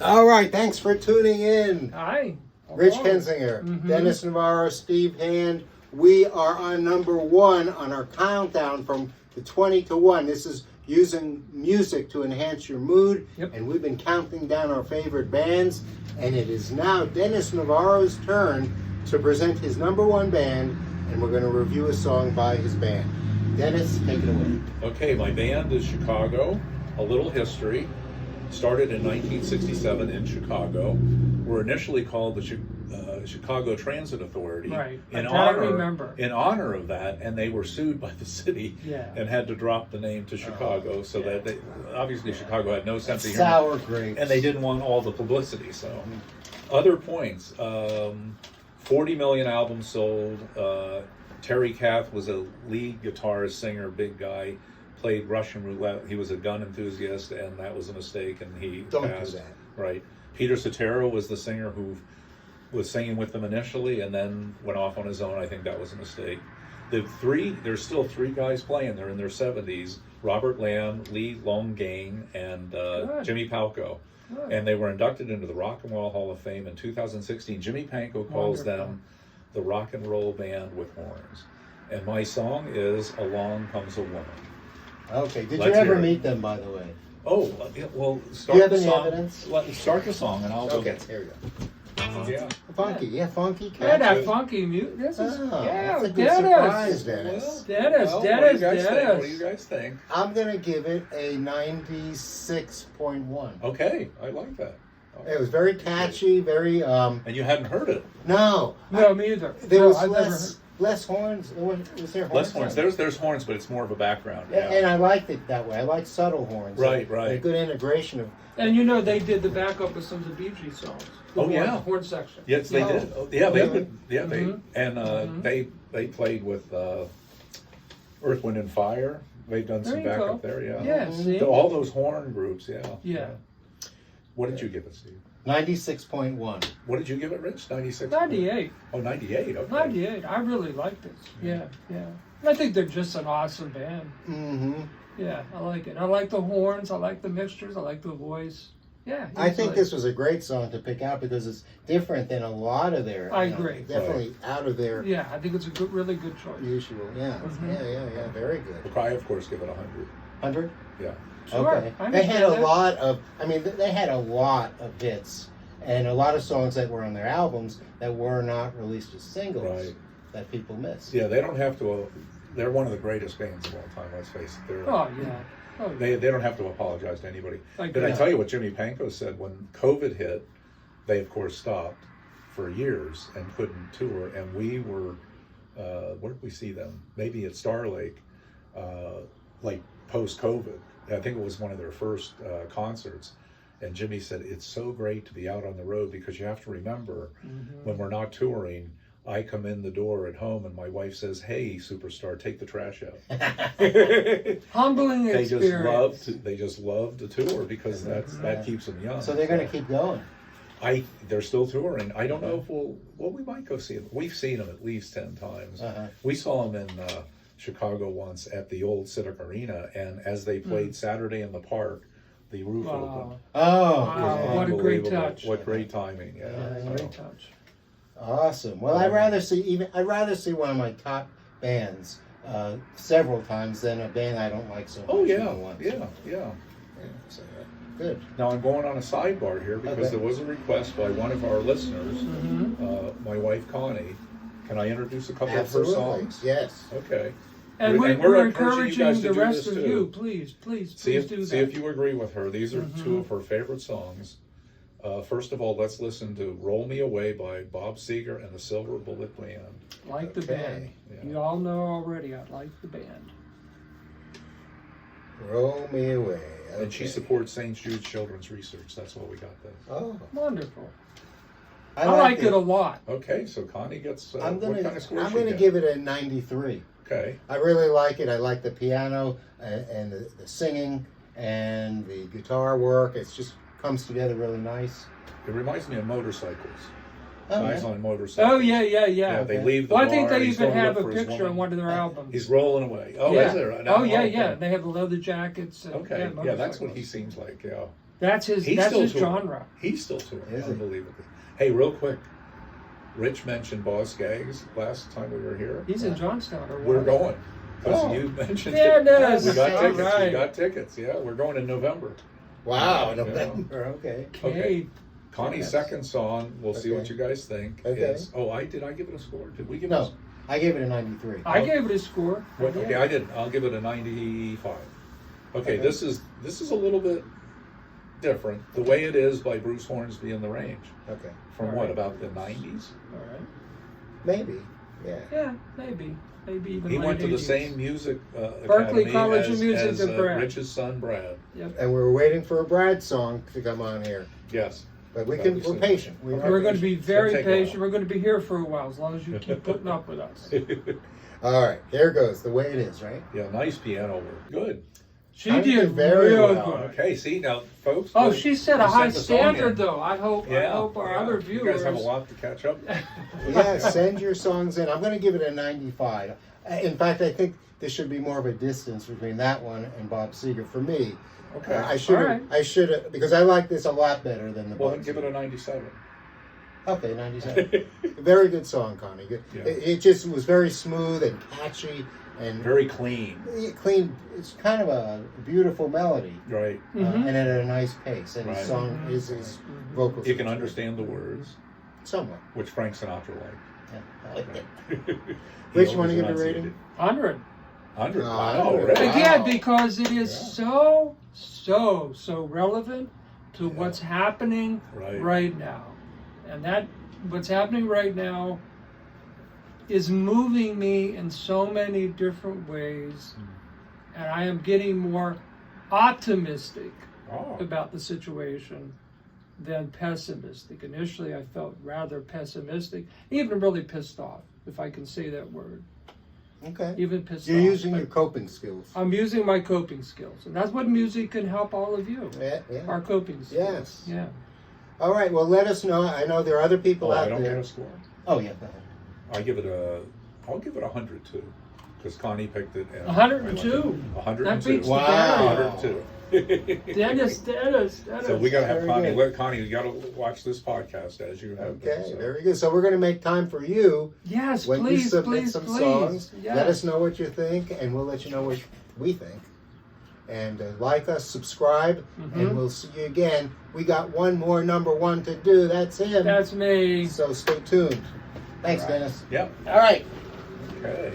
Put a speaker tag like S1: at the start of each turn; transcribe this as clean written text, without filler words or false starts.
S1: All right, thanks for tuning in.
S2: Hi.
S1: Rich
S2: Hello.
S1: Kensinger, Denis Navarro, Steve Hand. We are on number 1 on our countdown from the 20 to 1. This is using music to enhance your mood.
S2: Yep.
S1: And we've been counting down our favorite bands. And it is now Denis Navarro's turn to present his number 1 band. And we're going to review a song by his band. Dennis, take it away.
S3: Okay, my band is Chicago. A little history. Started in 1967 in Chicago. We're initially called the Chicago Transit Authority.
S2: Right.
S3: In
S2: I
S3: honor,
S2: remember.
S3: In honor of that, and they were sued by the city and had to drop the name to Chicago. So that they, obviously Chicago had no sense of humor.
S1: Sour grapes.
S3: And they didn't want all the publicity. So, other points: 40 million albums sold. Terry Kath was a lead guitarist, singer, big guy. Played Russian roulette. He was a gun enthusiast, and that was a mistake, and he passed.
S1: Do that.
S3: Right. Peter Cetera was the singer who was singing with them initially, and then went off on his own. I think that was a mistake. There's still 3 guys playing. They're in their 70s. Robert Lamb, Lee Longain, and Jimmy Palco.
S2: Good.
S3: And they were inducted into the Rock and Roll Hall of Fame in 2016. Jimmy Palco calls them the rock and roll band with horns. And my song is Along Comes a Woman.
S1: Okay, did
S3: Let's
S1: you ever
S3: hear it.
S1: meet them, by the way?
S3: Oh, well,
S1: Do
S3: start
S1: you have
S3: the
S1: any
S3: song.
S1: evidence?
S3: Start the song, and I'll
S1: Okay,
S3: go.
S1: here we go.
S3: Yeah.
S1: Funky, funky.
S2: Yeah, that
S1: catchy.
S2: funky music. This is
S1: That's a good surprise, Dennis.
S2: Dennis.
S3: What do you guys think? What do you guys think?
S1: I'm gonna give it a 96.1.
S3: Okay, I like that.
S1: It was very catchy, very
S3: And you hadn't heard it.
S1: no.
S2: No, me either.
S1: There
S2: No,
S1: was
S2: I've never
S1: less horns. Was there horns?
S3: Less horns.
S1: on it?
S3: There's horns, but it's more of a background.
S1: Yeah, and I liked it that way. I like subtle horns.
S3: Right,
S1: A
S3: right.
S1: good integration of.
S2: And you know they did the backup of some of the Bee Gees songs. The
S3: Oh,
S2: horn,
S3: yeah.
S2: horn section.
S3: Yes, they
S2: Oh.
S3: did. Oh, yeah, they
S1: Really?
S3: would. Yeah, they and they played with Earth, Wind, and Fire. They've done
S2: There
S3: some
S2: you
S3: backup
S2: go.
S3: there. Yeah.
S2: Yeah, see?
S3: All those horn groups. Yeah.
S2: Yeah.
S3: What did you give it, Steve?
S1: 96.1.
S3: What did you give it, Rich? 96?
S2: 98.
S3: Oh, 98. Okay.
S2: 98. I really like this. Yeah, yeah. I think they're just an awesome band.
S1: Mm-hmm.
S2: Yeah, I like it. I like the horns. I like the mixtures. I like the voice. Yeah.
S1: I think
S2: easily.
S1: this was a great song to pick out because it's different than a lot of their.
S2: I
S1: you know,
S2: agree.
S1: Definitely out of their
S2: Yeah, I think it's a good, really good choice.
S1: usual. Yeah, yeah. Very good.
S3: Well, I, of course, give it 100.
S1: 100.
S3: Yeah.
S2: Sure,
S1: Okay.
S2: I
S1: They had
S2: understand
S1: a
S2: that.
S1: lot of. I mean, they had a lot of hits and a lot of songs that were on their albums that were not released as singles
S3: Right.
S1: that people missed.
S3: Yeah, they don't have to. They're one of the greatest bands of all time. Let's face it. They're,
S2: Oh, yeah. Oh, yeah.
S3: They don't have to apologize to anybody.
S2: Like
S3: Did I
S2: that.
S3: tell you what Jimmy Pankow said when COVID hit? They of course stopped for years and couldn't tour, and we were. Where did we see them? Maybe at Star Lake, like post COVID. I think it was one of their first concerts. And Jimmy said, it's so great to be out on the road because you have to remember when we're not touring, I come in the door at home and my wife says, hey, superstar, take the trash out.
S2: Humbling
S3: They
S2: experience.
S3: just love to tour because that keeps them young.
S1: So they're going to keep going.
S3: They're still touring. I don't know if we might go see them. We've seen them at least 10 times. We saw them in Chicago once at the old Civic Arena, and as they played Saturday in the Park, the roof opened.
S1: Oh,
S2: Wow, what a great
S3: Unbelievable.
S2: touch.
S3: What great timing! Yeah, so-
S2: Great touch.
S1: awesome. Well, I'd rather see one of my top bands several times than a band I don't like so much.
S3: Oh yeah,
S1: once.
S3: yeah.
S1: So, good.
S3: Now I'm going on a sidebar here because
S1: Okay.
S3: there was a request by one of our listeners, my wife Connie. Can I introduce a couple
S1: Absolutely.
S3: of her songs?
S1: Yes.
S3: Okay.
S2: And
S3: we're
S2: we're
S3: encouraging you guys
S2: encouraging
S3: to
S2: the
S3: do
S2: rest
S3: this
S2: of
S3: too.
S2: you, please
S3: See
S2: do that.
S3: if you agree with her. These are 2 of her favorite songs. First of all, let's listen to "Roll Me Away" by Bob Seger and the Silver Bullet Band.
S2: Like the
S1: Okay.
S2: band.
S3: Yeah.
S2: You all know already I like the band.
S1: Roll me away.
S3: And she
S1: Okay.
S3: supports St. Jude Children's Research. That's why we got this.
S1: Oh,
S2: Wonderful.
S1: I
S2: I like it a lot.
S3: Okay, so Connie gets.
S1: I'm
S3: what kind of score
S1: I'm
S3: she
S1: gonna
S3: get?
S1: give it a 93.
S3: Okay.
S1: I really like it. I like the piano and the singing and the guitar work. It's just comes together really nice.
S3: It reminds me of motorcycles.
S1: Oh,
S3: Guys
S1: yeah.
S3: on motorcycles.
S2: Oh, yeah.
S3: Yeah, they leave the
S2: Well,
S3: bar.
S2: I think they
S3: and he's
S2: even
S3: going to
S2: have
S3: look
S2: a
S3: for his
S2: picture on
S3: woman.
S2: one of their albums.
S3: He's rolling away. Oh,
S2: yeah.
S3: is there?
S2: Oh, yeah,
S3: okay.
S2: yeah. They have the leather jackets. And,
S3: Okay, yeah, that's what
S2: motorcycles.
S3: he seems like, yeah.
S2: That's his
S3: touring.
S2: genre.
S3: He's still touring,
S1: Is he?
S3: unbelievably. Hey, real quick. Rich mentioned Boss Skaggs last time we were here.
S2: He's in Johnstown or what?
S3: We're going. Because
S1: Oh.
S3: you mentioned
S2: There
S3: it.
S2: it is.
S3: We got
S2: All
S3: tickets.
S2: right.
S3: We got tickets. Yeah, we're going in November.
S1: Wow,
S3: Yeah.
S1: November. Okay.
S3: Okay. Connie's
S2: Yes.
S3: second song, we'll see what
S1: Okay.
S3: you guys think,
S1: Okay.
S3: is... Oh, did I give it a score? Did we give it
S1: No, I gave it a 93.
S2: I gave it a score.
S3: What, okay, I didn't. I'll give it a 95. Okay,
S1: Okay.
S3: this is a little bit different. The Way It Is by Bruce Hornsby and the Range.
S1: Okay.
S3: From
S2: All
S3: what,
S2: right.
S3: about the 90s?
S2: All right.
S1: Maybe. Yeah.
S2: Yeah, maybe even.
S3: He
S2: late
S3: went to the
S2: 80s.
S3: same music
S2: Berkeley
S3: academy
S2: College of
S3: as,
S2: Music
S3: as
S2: to Brad.
S3: Rich's son, Brad.
S2: Yep.
S1: And we're waiting for a Brad song to come on here.
S3: Yes.
S1: But we're
S3: Obviously.
S1: patient. We are
S2: We're going to be
S1: patient.
S2: very
S3: take a while.
S2: patient. We're going to be here for a while, as long as you keep putting up with us.
S1: All right, here goes. The Way It Is, right?
S3: Yeah, nice piano work. Good.
S2: She
S1: I did
S2: did
S1: very
S2: real
S1: well.
S2: good.
S3: Okay, see now, folks.
S2: Oh,
S3: we-
S2: she set
S3: we
S2: a high
S3: sent the song
S2: standard,
S3: in.
S2: though. I hope our other
S3: You
S2: viewers.
S3: guys have a lot to catch up.
S1: Yeah, send your songs in. I'm going to give it a 95. In fact, I think there should be more of a distance between that one and Bob Seger for me.
S3: Okay.
S1: I should
S2: All
S1: have,
S2: right.
S1: because I like this a lot better than the
S3: Well,
S1: Bob
S3: then give it
S1: Seger.
S3: a 97.
S1: Okay, 97. Very good song, Connie. Good.
S3: Yeah.
S1: It just was very smooth and catchy and
S3: Very clean.
S1: clean. It's kind of a beautiful melody.
S3: Right.
S2: Mhm.
S1: And at a nice pace. And his
S3: Right.
S1: song, his vocals.
S3: You can understand the words,
S1: Somewhat.
S3: which Frank Sinatra liked.
S1: Yeah, I like that.
S3: He
S1: Rich, you want to
S3: always
S1: give it a
S3: enunciated.
S1: rating?
S2: 100.
S3: 100.
S1: Oh,
S3: Wow,
S1: 100.
S3: really?
S2: Again,
S1: Wow.
S2: because it is
S3: Yeah.
S2: so relevant to
S3: Yeah.
S2: what's happening
S3: Right.
S2: now. And that what's happening right now is moving me in so many different ways. And I am getting more optimistic
S3: Oh.
S2: about the situation than pessimistic. Initially, I felt rather pessimistic, even really pissed off, if I can say that word.
S1: Okay.
S2: Even pissed
S1: You're
S2: off.
S1: using
S2: But
S1: your coping skills.
S2: I'm using my coping skills, and that's what music can help all of you.
S1: Yeah, yeah.
S2: Our coping skills.
S1: Yes.
S2: Yeah.
S1: All right. Well, let us know. I know there are other people
S3: Oh, I
S1: out
S3: don't get
S1: there.
S3: a score.
S1: Oh yeah. Go ahead.
S3: I'll give it a 100 too, because Connie picked it. And
S2: 102.
S3: 102.
S2: That beats
S1: Wow.
S2: the barrier.
S3: 102.
S2: Dennis.
S3: So we gotta have
S1: Very
S3: Connie.
S1: good.
S3: Let Connie, you gotta watch this podcast as you have. been,
S1: Okay.
S3: so.
S1: Very good. So we're going to make time for you
S2: Yes,
S1: when you
S2: please,
S1: submit
S2: please,
S1: some
S2: please.
S1: songs.
S2: Yes.
S1: Let us know what you think, and we'll let you know what we think. And like us, subscribe, and we'll see you again. We got one more number one to do. That's him.
S2: That's me.
S1: So stay tuned. Thanks,
S3: All right.
S1: Dennis.
S3: Yep.
S1: All right.
S3: Okay.